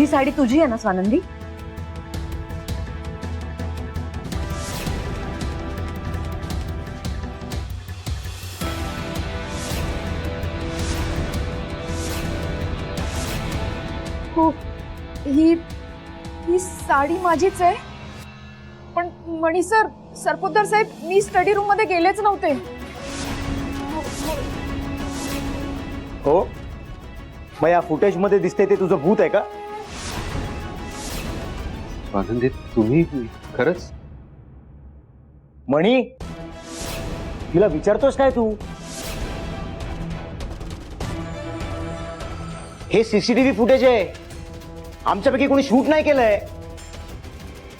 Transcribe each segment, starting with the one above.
ही साडी तुझी आहे ना स्वानंदी? हो, ही साडी माझीच आहे. पण मणी सर, सरपोतदार साहेब, मी स्टडी रूम मध्ये गेलेच नव्हते. हो, मग या फुटेज मध्ये दिसते ते तुझं भूत आहे का? स्वानंदी, तुम्ही खरंच? मणी, तिला विचारतोस काय तू? हे सीसीटीव्ही फुटेज आहे. आमच्यापैकी कोणी शूट नाही केलंय.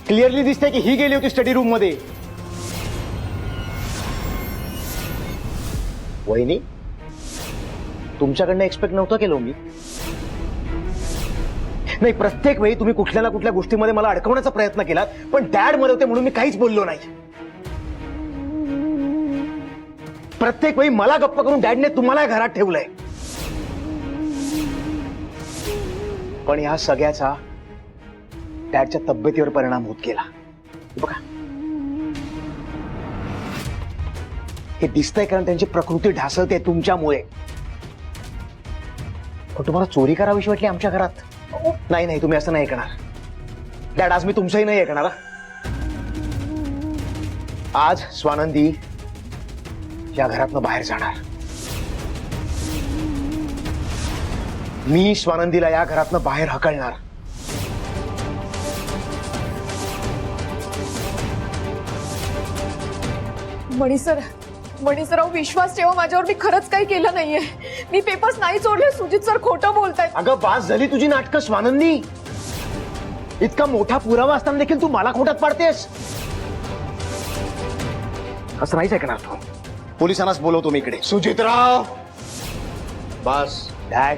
क्लिअरली दिसतंय की ही गेली होती स्टडी रूम मध्ये. वहिनी, तुमच्याकडनं एक्सपेक्ट नव्हतं केलं मी. नाही, प्रत्येक वेळी तुम्ही कुठल्या ना कुठल्या गोष्टीमध्ये मला अडकवण्याचा प्रयत्न केलात, पण डॅड मरवते म्हणून मी काहीच बोललो नाही. प्रत्येक वेळी मला गप्प करून डॅडने तुम्हाला घरात ठेवलंय. पण या सगळ्याचा डॅडच्या तब्येतीवर परिणाम होत गेला. बघा, हे दिसतंय कारण त्यांची प्रकृती ढासळते तुमच्यामुळे. पण तुम्हाला चोरी करावीशी वाटली आमच्या घरात? नाही नाही, तुम्ही असं नाही ऐकणार डॅड. आज मी तुमचंही नाही ऐकणार. आज स्वानंदी या घरातनं बाहेर जाणार. मी स्वानंदीला या घरातनं बाहेर हकलणार. मणी सर, अहो विश्वास ठेवा माझ्यावर. मी खरंच काही केलं नाहीये. मी पेपर्स नाही चोरले. सुजित सर खोटं बोलतायत. अगं, बास झाली तुझी नाटकं स्वानंदी. इतका मोठा पुरावा असताना देखील तू मला खोटात पाडतेस. असं नाहीच ऐकणार तू. पोलिसांनाच बोलवतो मी इकडे. सुजितराव, बस. डॅड,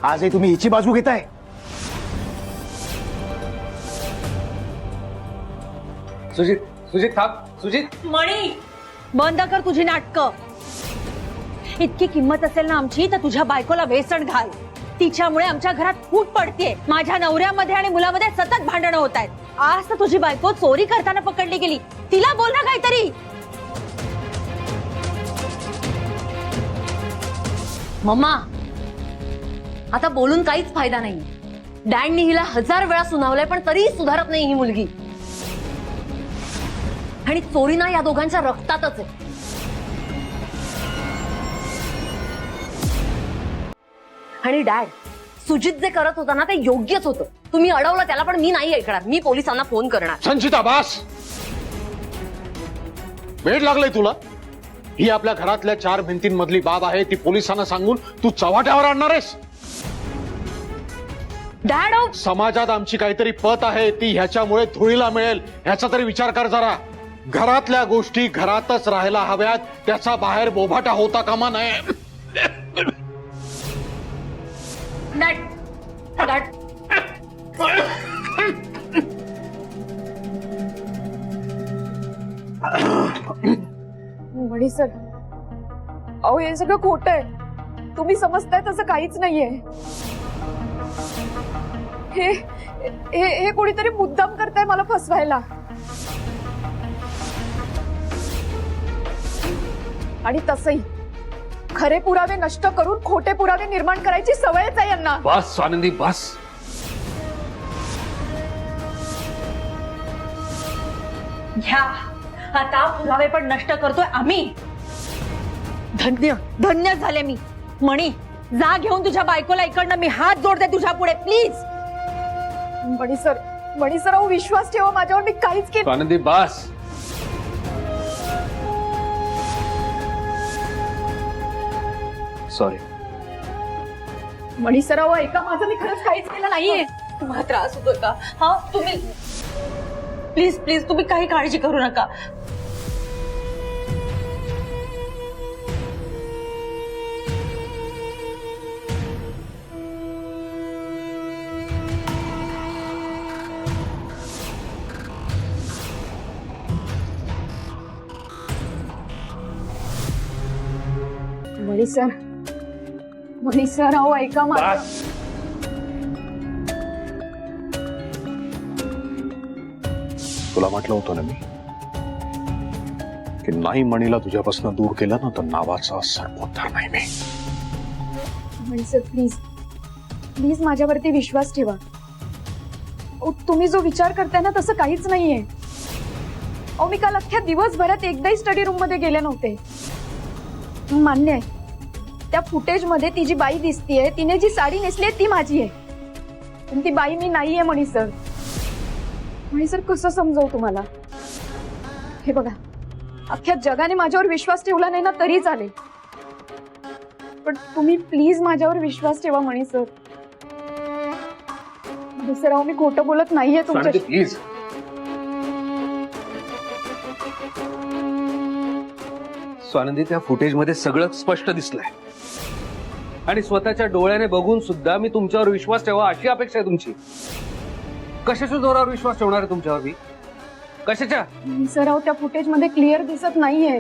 आजही तुम्ही हिची बाजू घेताय. सुजित, सुजित थांब. सुजित, मणी, बंद कर तुझी नाटकं. इतकी किंमत असेल ना आमची तर तुझ्या बायकोला वेसण घाल. तिच्यामुळे आमच्या घरात फूट पडतीये. माझ्या नवऱ्यामध्ये आणि मुलामध्ये सतत भांडणं होत आहेत. आज तर तुझी बायको चोरी करताना पकडली गेली. तिला बोल ना काहीतरी. मम्मा, आता बोलून काहीच फायदा नाही. डॅडनी हिला 1000 वेळा सुनावलंय पण तरीही सुधारत नाही ही मुलगी. आणि चोरी ना या दोघांच्या रक्तातच आहे. आणि डॅड, सुजित जे करत होता ना ते योग्यच होतं. तुम्ही अडवलं त्याला, पण मी नाही ऐकणार. मी पोलिसांना फोन करणार. संचिता, बास. वेळ लागलाय तुला. ही आपल्या घरातल्या 4 भिंतींमधली बाब आहे. ती पोलिसांना सांगून तू चव्हाट्यावर आणणार आहेस? डॅड, समाजात आमची काहीतरी पत आहे, ती ह्याच्यामुळे धुळीला मिळेल ह्याचा तरी विचार कर जरा. घरातल्या गोष्टी घरातच राहायला हव्यात, त्याचा बाहेर बोभाटा होता कामा नये. डॅड, मणी सर, अहो हे सगळं खोटं आहे. तुम्ही समजताय तसं काहीच नाहीये. हे कोणीतरी मुद्दाम करताय मला फसवायला. आणि तसंही खरे पुरावे नष्ट करून खोटे पुरावे निर्माण करायची सवयच आहे यांना. बस स्वानंदी, बस. घ्या, आता पुरावे पण नष्ट करतोय आम्ही. धन्य धन्य झाले मी. मणी, जा घेऊन तुझ्या बायकोला इकडनं. मी हात जोडते तुझ्या पुढे, प्लीज. मणी सर, अहो विश्वास ठेवा माझ्यावर. मी काहीच केलं. स्वानंदी, बस. सॉरी. मणी सर, अहो ऐका माझं. मी खरंच काहीच केलं नाहीये. तुम्हाला त्रास होतोय का? हा, तुम्ही प्लीज प्लीज तुम्ही काही काळजी करू नका. मणी सर, अहो ऐका माझं. तुला म्हटलं होतं ना मी की नाही मणीला तुझ्यापासून दूर केलं ना तर नावाचा सरपोतदार नाही मी. मणी सर प्लीज प्लीज माझ्यावरती विश्वास ठेवा. तुम्ही जो विचार करताय ना तसं काहीच नाहीये. अहो मी काल अख्ख्या दिवसभरात एकदाही स्टडी रूम मध्ये गेले नव्हते. मान्य आहे त्या फुटेज मध्ये ती जी बाई दिसतीये तिने जी साडी नेसली ती माझी आहे पण ती बाई मी नाहीये. मणी सर कसं समजावू तुम्हाला. हे बघा अख्ख्या जगाने माझ्यावर विश्वास ठेवला नाही ना तरी चालेल पण तुम्ही प्लीज माझ्यावर विश्वास ठेवा. मणी सर दुसरं मी खोटं बोलत नाहीये तुमच्याशी. प्लीज स्वानंदी त्या फुटेज मध्ये सगळं स्पष्ट दिसलंय आणि स्वतःच्या डोळ्याने बघून सुद्धा मी तुमच्यावर विश्वास ठेवा अशी अपेक्षा आहे तुमची. कशाच्या जोरावर विश्वास ठेवणार आहे तुमच्यावर मी? कशाच्या? सर त्या फुटेज मध्ये क्लिअर दिसत नाहीये.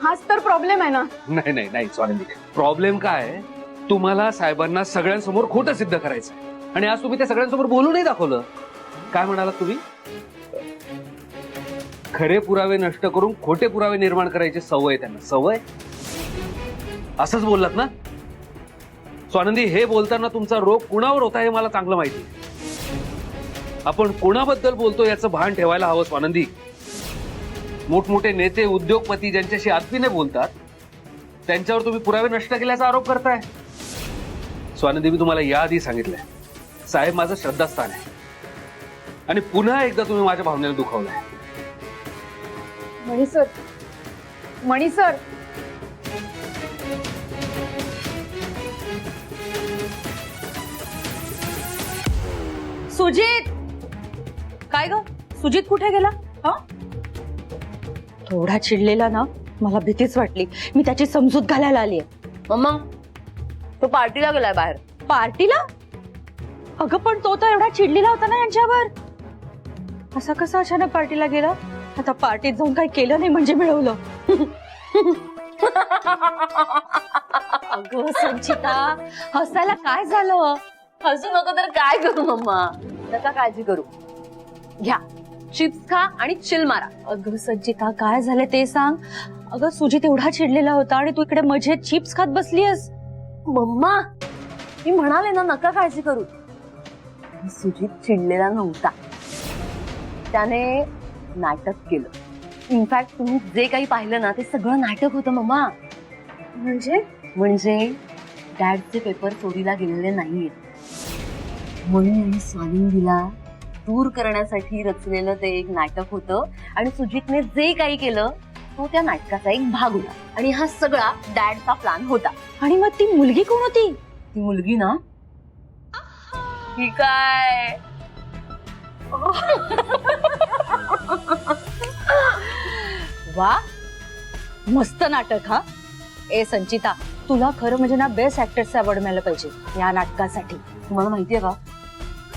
हाच तर प्रॉब्लेम आहे ना. नाही नाही नाही स्वानंदी, प्रॉब्लेम काय आहे? तुम्हाला साहेबांना सगळ्यांसमोर खोटं सिद्ध करायचं आणि आज तुम्ही ते सगळ्यांसमोर बोलूनही दाखवलं. काय म्हणालात तुम्ही? खरे पुरावे नष्ट करून खोटे पुरावे निर्माण करायची सवय त्यांना. सवय असंच बोललात ना स्वानंदी? हे बोलताना तुमचा रोग कुणावर होता हे मला चांगलं माहिती. आपण कोणाबद्दल बोलतो याचं भान ठेवायला हवं स्वानंदी. मोठमोठे नेते उद्योगपती ज्यांच्याशी आत्मीने बोलतात त्यांच्यावर तुम्ही पुरावे नष्ट केल्याचा आरोप करताय. स्वानंदी मी तुम्हाला याआधी सांगितलंय साहेब माझं श्रद्धास्थान आहे आणि पुन्हा एकदा तुम्ही माझ्या भावनेला दुखावलंय. मणी सर सुजित काय ग सुजित कुठे गेला? हा थोडा चिडलेला ना मला भीतीच वाटली. मी त्याची समजूत घालायला आलीय. मम्मा तो पार्टीला गेलाय बाहेर. पार्टीला? अगं पण तो तर एवढा चिडलेला होता ना यांच्यावर. असा कसा अचानक पार्टीला गेला? आता पार्टीत जाऊन काही केलं नाही म्हणजे मिळवलं. अगं संचिता हसायला काय झालं? हसू नको तर काय करू मम्मा. नका काळजी करू. घ्या चिप्स खा आणि चिल मारा. अगं संचिता काय झालं ते सांग. अगं सुजित एवढा चिडलेला होता आणि तू इकडे मजेत चिप्स खात बसलीयस. मम्मा मी म्हणाले ना नका काळजी करू. सुजित चिडलेला नव्हता. त्याने नाटक केलं. इनफॅक्ट तुम्ही जे काही पाहिलं ना ते सगळं नाटक होतं मम्मा. म्हणजे डॅडचे पेपर चोरीला गेलेले नाहीये. म्हणून आणि स्वानंदीला दूर करण्यासाठी रचलेलं ते एक नाटक होतं आणि सुजितने जे काही केलं तो त्या नाटकाचा एक भाग होता आणि हा सगळा डॅडचा प्लॅन होता. आणि मग ती मुलगी कोण होती? ती मुलगी ना ही काय वा मस्त नाटक. हा ए संचिता तुला खरं म्हणजे ना बेस्ट ऍक्टरचा अवॉर्ड मिळालं पाहिजे या नाटकासाठी. तुम्हाला माहितीये का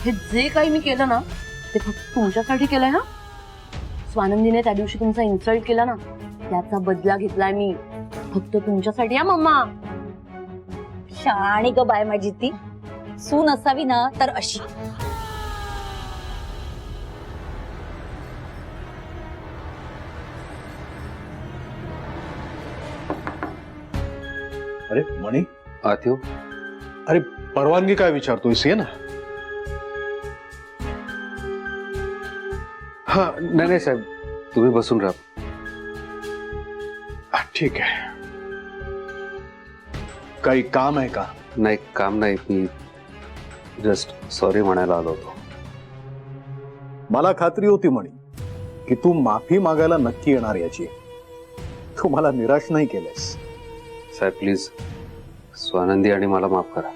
हे जे काही मी केलं ना ते फक्त तुमच्यासाठी केलंय. हा स्वानंदीने त्या दिवशी तुमचा इन्सल्ट केला ना त्याचा बदला घेतलाय मी फक्त तुमच्यासाठी. हा मम्मा शाणी ग बाय माझी ती. सून असावी ना तर अशी. अरे मणी आत येऊ? अरे परवानगी काय विचारतोयस? ये ना. हा नाही नाही साहेब तुम्ही बसून राहा. ठीक आहे. काही काम आहे का? नाही काम नाही, मी जस्ट सॉरी म्हणायला आलो होतो. मला खात्री होती म्हणे की तू माफी मागायला नक्की येणार याची. तू मला निराश नाही केलेस. साहेब प्लीज स्वानंदी आणि मला माफ करा.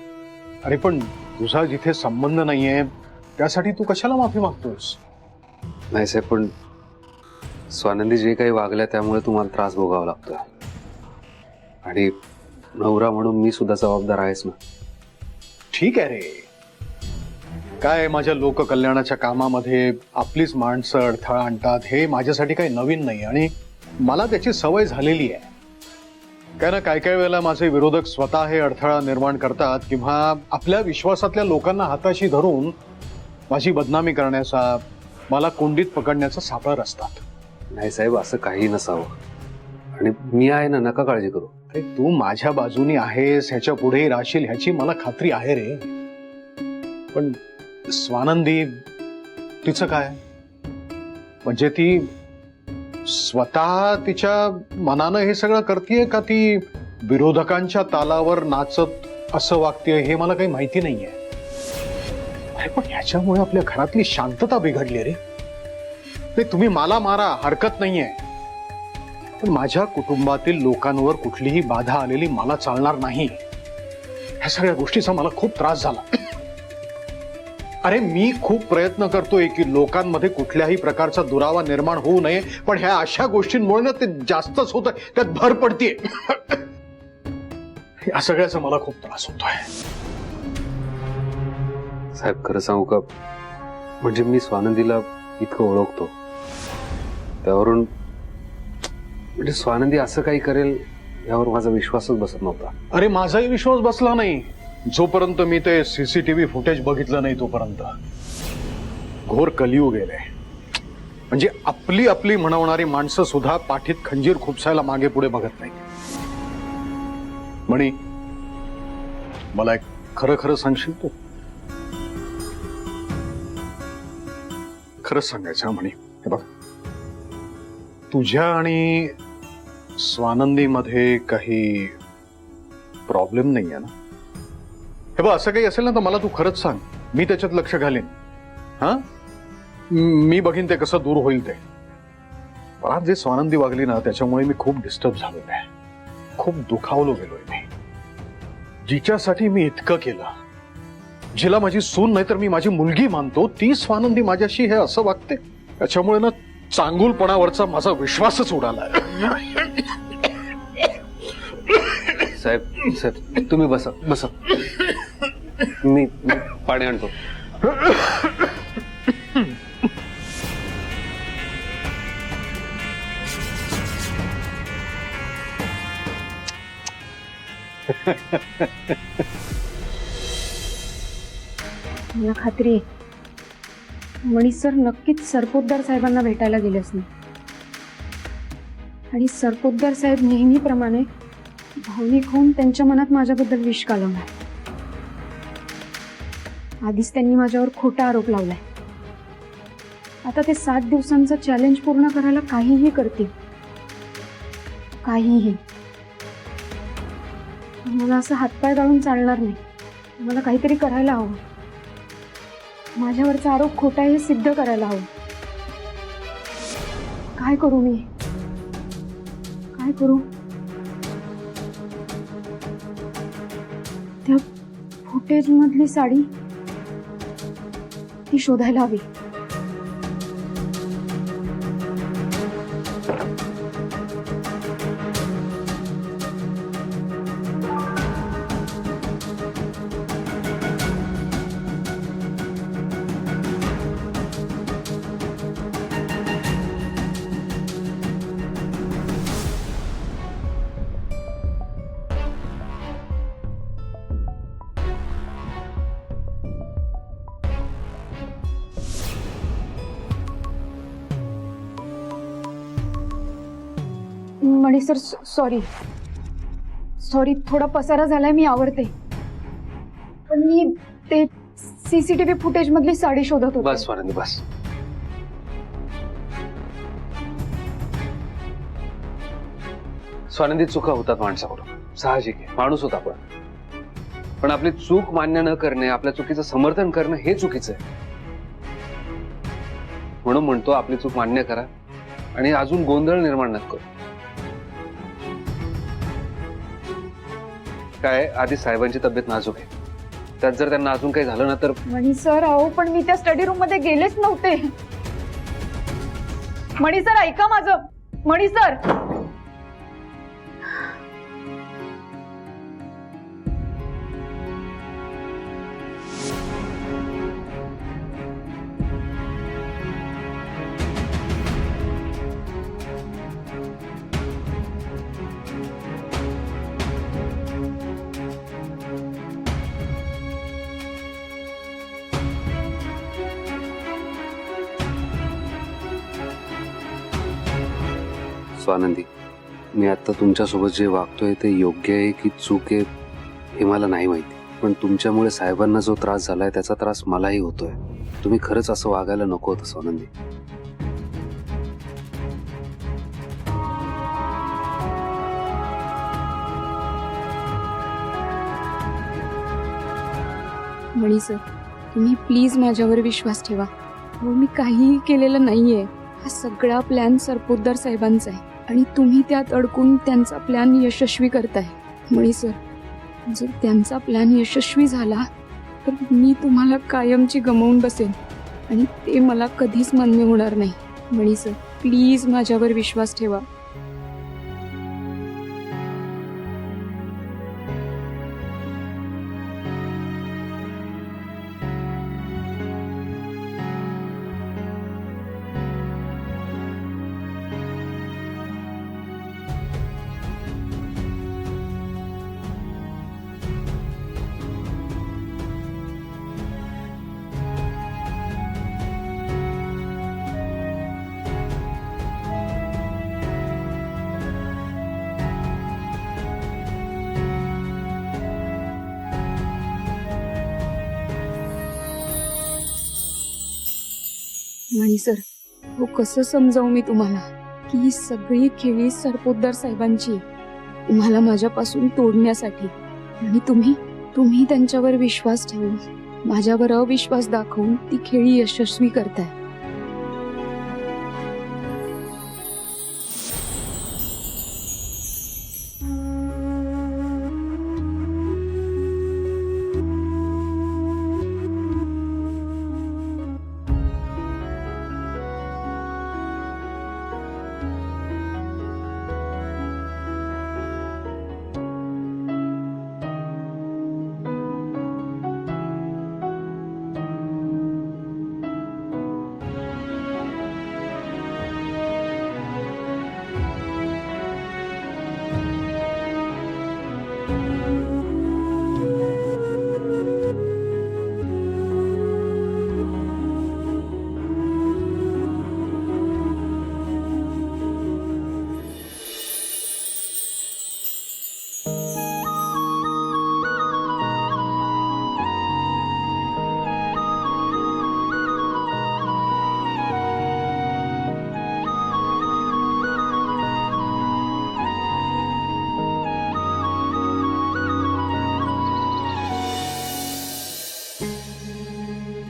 अरे पण तुझा जिथे संबंध नाहीये त्यासाठी तू कशाला माफी मागतोस? नाही साहेब पण स्वानंदी जे काही वागल्या त्यामुळे तुम्हाला त्रास भोगावा लागतोय आणि नवरा म्हणून मी सुद्धा जबाबदार आहेच ना. ठीक आहे रे. काय माझ्या लोककल्याणाच्या कामामध्ये आपलीच माणसं अडथळा आणतात हे माझ्यासाठी काही नवीन नाही आणि मला त्याची सवय झालेली आहे. काय ना काय वेळेला माझे विरोधक स्वतः हे अडथळा निर्माण करतात किंवा आपल्या विश्वासातल्या लोकांना हाताशी धरून माझी बदनामी करण्याचा मला कोंडीत पकडण्याचा सापळा रचतात. नाही साहेब, असं काही नसावं. आणि मी आहे ना, नका काळजी करू. अरे तू माझ्या बाजूनी आहेस, ह्याच्या पुढेही राहशील ह्याची मला खात्री आहे रे. पण स्वानंदी, तिचं काय? म्हणजे ती स्वतः तिच्या मनानं हे सगळं करतेय का ती विरोधकांच्या तालावर नाचत असं वागतेय हे मला काही माहिती नाहीये. अरे पण ह्याच्यामुळे आपल्या घरातली शांतता बिघडली रे. ते तुम्ही मला मारा, हरकत नाहीये, पण माझ्या कुटुंबातील लोकांवर कुठलीही बाधा आलेली मला चालणार नाही. ह्या सगळ्या गोष्टीचा मला खूप त्रास झाला. अरे मी खूप प्रयत्न करतोय की लोकांमध्ये कुठल्याही प्रकारचा दुरावा निर्माण होऊ नये, पण ह्या अशा गोष्टींमुळे ना ते जास्तच होत, त्यात भर पडतीये. या सगळ्याचा मला खूप त्रास होतोय. साहेब खरं सांगू का, म्हणजे मी स्वानंदीला इतकं ओळखतो, त्यावरून म्हणजे स्वानंदी असं काही करेल यावर माझा विश्वासच बसत नव्हता. अरे माझाही विश्वास बसला नाही जोपर्यंत मी ते सीसीटीव्ही फुटेज बघितलं नाही तोपर्यंत. घोर कलियुग गेले. म्हणजे आपली आपली म्हणवणारी माणसं सुद्धा पाठीत खंजीर खुपसायला मागे पुढे बघत नाही. म्हणी, मला एक खरं खरं सांगशील तू? खरंच सांगायचं म्हणी. हे बघ, तुझ्या आणि स्वानंदीमध्ये काही प्रॉब्लेम नाही आहे ना? हे बघ, असं काही असेल ना तर मला तू खरंच सांग, मी त्याच्यात लक्ष घालीन. हा, मी बघीन ते कसं दूर होईल ते. मला जे स्वानंदी वागली ना त्याच्यामुळे मी खूप डिस्टर्ब झालेलो आहे, खूप दुखावलो गेलोय मी. जिच्यासाठी मी इतकं केलं, जिला माझी सून नाही तर मी माझी मुलगी मानतो, ती स्वानंदी माझ्याशी हे असं वागते. त्याच्यामुळे ना चांगुलपणावरचा माझा विश्वासच उडाला. साहेब साहेब तुम्ही बसा बसा, मी पाणी आणतो. मला खात्री आहे मणी सर नक्कीच सरपोतदार साहेबांना भेटायला गेलेच नाही. आणि सरपोतदार साहेब नेहमीप्रमाणे भावनिक होऊन त्यांच्या मनात माझ्याबद्दल विष कालवणार. आधीच त्यांनी माझ्यावर खोटा आरोप लावलाय. आता ते 7 दिवसांचं चॅलेंज पूर्ण करायला काहीही करतील, काहीही. मला असं हातपाय गाळून चालणार नाही. मला काहीतरी करायला हवं. माझ्यावरचा आरोप खोटा आहे हे सिद्ध करायला हवं. काय करू मी? काय करू? त्या फुटेज मधली साडी ती शोधायला हवी. मणी सर, सॉरी थोडा पसारा झालाय, मी आवरते. पण मी ते सीसीटीव्ही फुटेज मधली साडी शोधत होते. बस स्वानंदी बस. स्वानंदी, चुका होतात माणसाकडून, साहजिक आहे, माणूस होता पण आपली चूक मान्य न करणे, आपल्या चुकीचं समर्थन करणं हे चुकीचं आहे. म्हणून म्हणतो आपली चूक मान्य करा आणि अजून गोंधळ निर्माण नका करू. काय, आधी साहेबांची तब्येत नाजूक आहे, त्यात जर त्यांना अजून काही झालं ना तर. मणी सर, अहो पण मी त्या स्टडी रूम मध्ये गेलेच नव्हते. मणी सर, ऐका माझं. मणी सर, स्वानंदी, मी आता तुमच्यासोबत जे वागतोय ते योग्य आहे की चूक आहे हे मला नाही माहिती, पण तुमच्यामुळे साहेबांना जो त्रास झालाय त्याचा त्रास मलाही होतोय. तुम्ही खरंच असं वागायला नको होतं स्वानंदी. मणी सर, तुम्ही प्लीज माझ्यावर विश्वास ठेवा. हो, मी काहीही केलेलं नाहीये. हा सगळा प्लॅन सरपोतदार साहेबांचा आहे आणि तुम्ही त्यात अडकून त्यांचा प्लॅन यशस्वी करताय. मणी सर, जर त्यांचा प्लॅन यशस्वी झाला तर मी तुम्हाला कायमची गमावून बसेन आणि ते मला कधीच मान्य होणार नाही. मणी सर, प्लीज माझ्यावर विश्वास ठेवा. मणी सर, हो कसं समजावू मी तुम्हाला की ही सगळी खेळी सरपोतदार साहेबांची आहे तुम्हाला माझ्यापासून तोडण्यासाठी. आणि तुम्ही त्यांच्यावर विश्वास ठेवून माझ्यावर अविश्वास दाखवून ती खेळी यशस्वी करताय.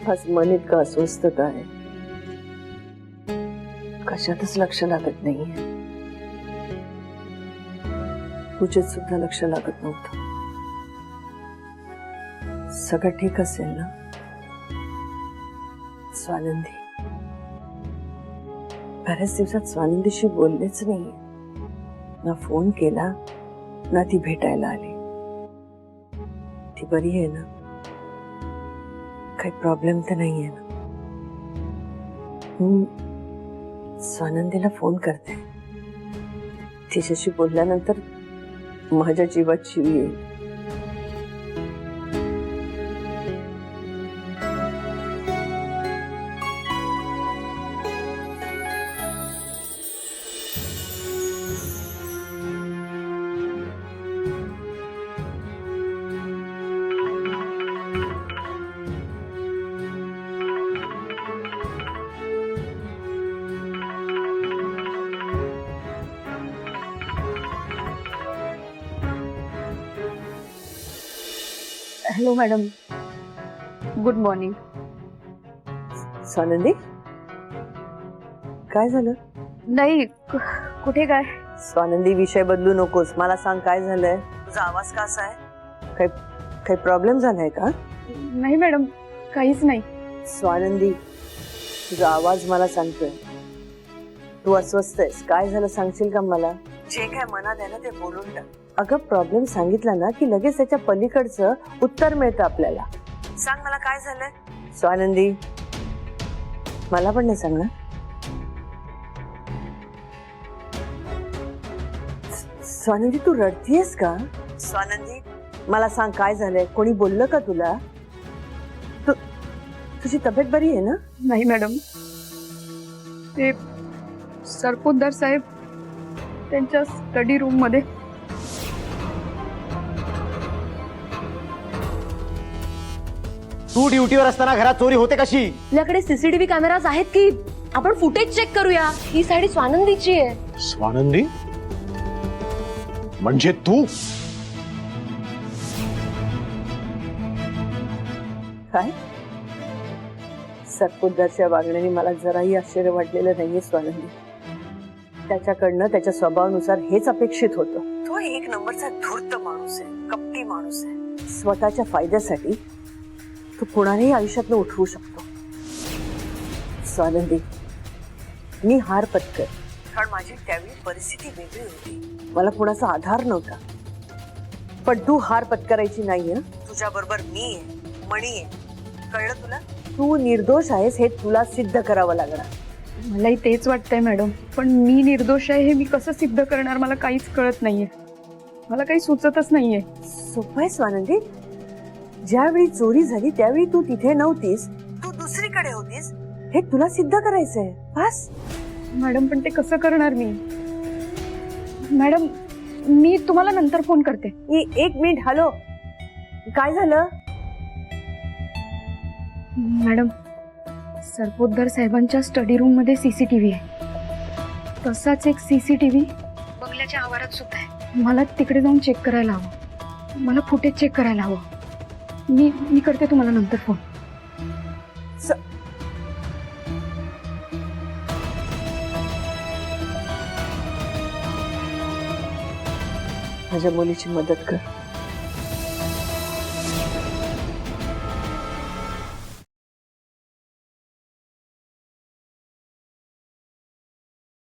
आज मन इतकं अस्वस्थता आहे, कशातच लक्ष लागत नाहीये. पूजेत सुद्धा लक्ष लागत नव्हतं. सगळं ठीक असेल ना स्वानंदी? बऱ्याच दिवसात स्वानंदीशी बोललेच नाहीये. ना फोन केला ना ती भेटायला आली. ती बरी आहे ना? काही प्रॉब्लेम तर नाहीये ना? स्वानंदीला फोन करते. तिच्याशी बोलल्यानंतर माझ्या जीवात शिव येईल. Hello madam, good morning. Swanandi, काय झालं? नाही, कुठे काय? स्वानंदी, विषय बदलू नकोस. मला सांग काय झालंय. तुझा आवाज कसा आहे? काही प्रॉब्लेम झालाय का? नाही मॅडम, काहीच नाही. स्वानंदी, तुझा आवाज मला सांगतोय तू अस्वस्थ आहेस. काय झालं सांगशील का मला? जे काय मनात आहे ना ते बोलून टाक. अगं, प्रॉब्लेम सांगितला ना की लगेच त्याच्या पलीकडचं उत्तर मिळतं आपल्याला. सांग मला काय झालंय. स्वानंदी, मला पण नाही सांगणार. स्वानंदी, तू रडतीयस का? स्वानंदी, मला सांग काय झालंय. कोणी बोललं का तुला? तुझी तब्येत बरी आहे ना? नाही मॅडम, ते सरपोतदार साहेब त्यांच्या स्टडी रूम मध्ये. तू ड्युटीवर असताना घरात चोरी होते कशी? आपल्याकडे सीसीटीव्ही कॅमेराज आहेत की आपण फुटेज चेक करूया. ही साडी स्वानंदीची आहे. स्वानंदी म्हणजे तू? काय सरपोतदारच्या वागण्याने मला जराही आश्चर्य वाटलेलं नाहीये स्वानंदी. त्याच्याकडनं त्याच्या स्वभावानुसार हेच अपेक्षित होतं. तो एक नंबरचा धूर्त माणूस आहे, कपटी माणूस आहे. स्वतःच्या फायद्यासाठी तो कोणालाही आयुष्यातनं उठवू शकतो. स्वानंदी, मी हार पत्कर, कारण माझी त्यावेळी परिस्थिती वेगळी होती. मला कोणाचा आधार नव्हता. पण तू हार पत्करायची नाहीये. तुझ्या बरोबर मी आहे, मणी आहे. कळलं तुला? तू निर्दोष आहेस हे तुला सिद्ध करावं लागणार. मलाही तेच वाटतंय मॅडम, पण मी निर्दोष आहे हे मी कसं सिद्ध करणार मला काहीच कळत नाहीये. मला काही सुचतच नाहीये. सोपं आहे स्वानंदी. ज्यावेळी चोरी झाली त्यावेळी तू तिथे नव्हतीस, तू दुसरीकडे होतीस हे तुला सिद्ध करायचंय. बस. मॅडम पण ते कसं करणार मी? मॅडम मी तुम्हाला नंतर फोन करते. एक मिनिट. हॅलो, काय झालं? मॅडम सरपोतदार साहेबांच्या स्टडी रूम मध्ये सीसीटीव्ही आहे. तसाच एक सीसीटीव्ही बंगल्याच्या आवारात सुद्धा आहे. मला तिकडे जाऊन चेक करायला हवं. मला फुटेज चेक करायला हवं. मी करते तुम्हाला नंतर फोन. माझ्या मुलीची मदत कर.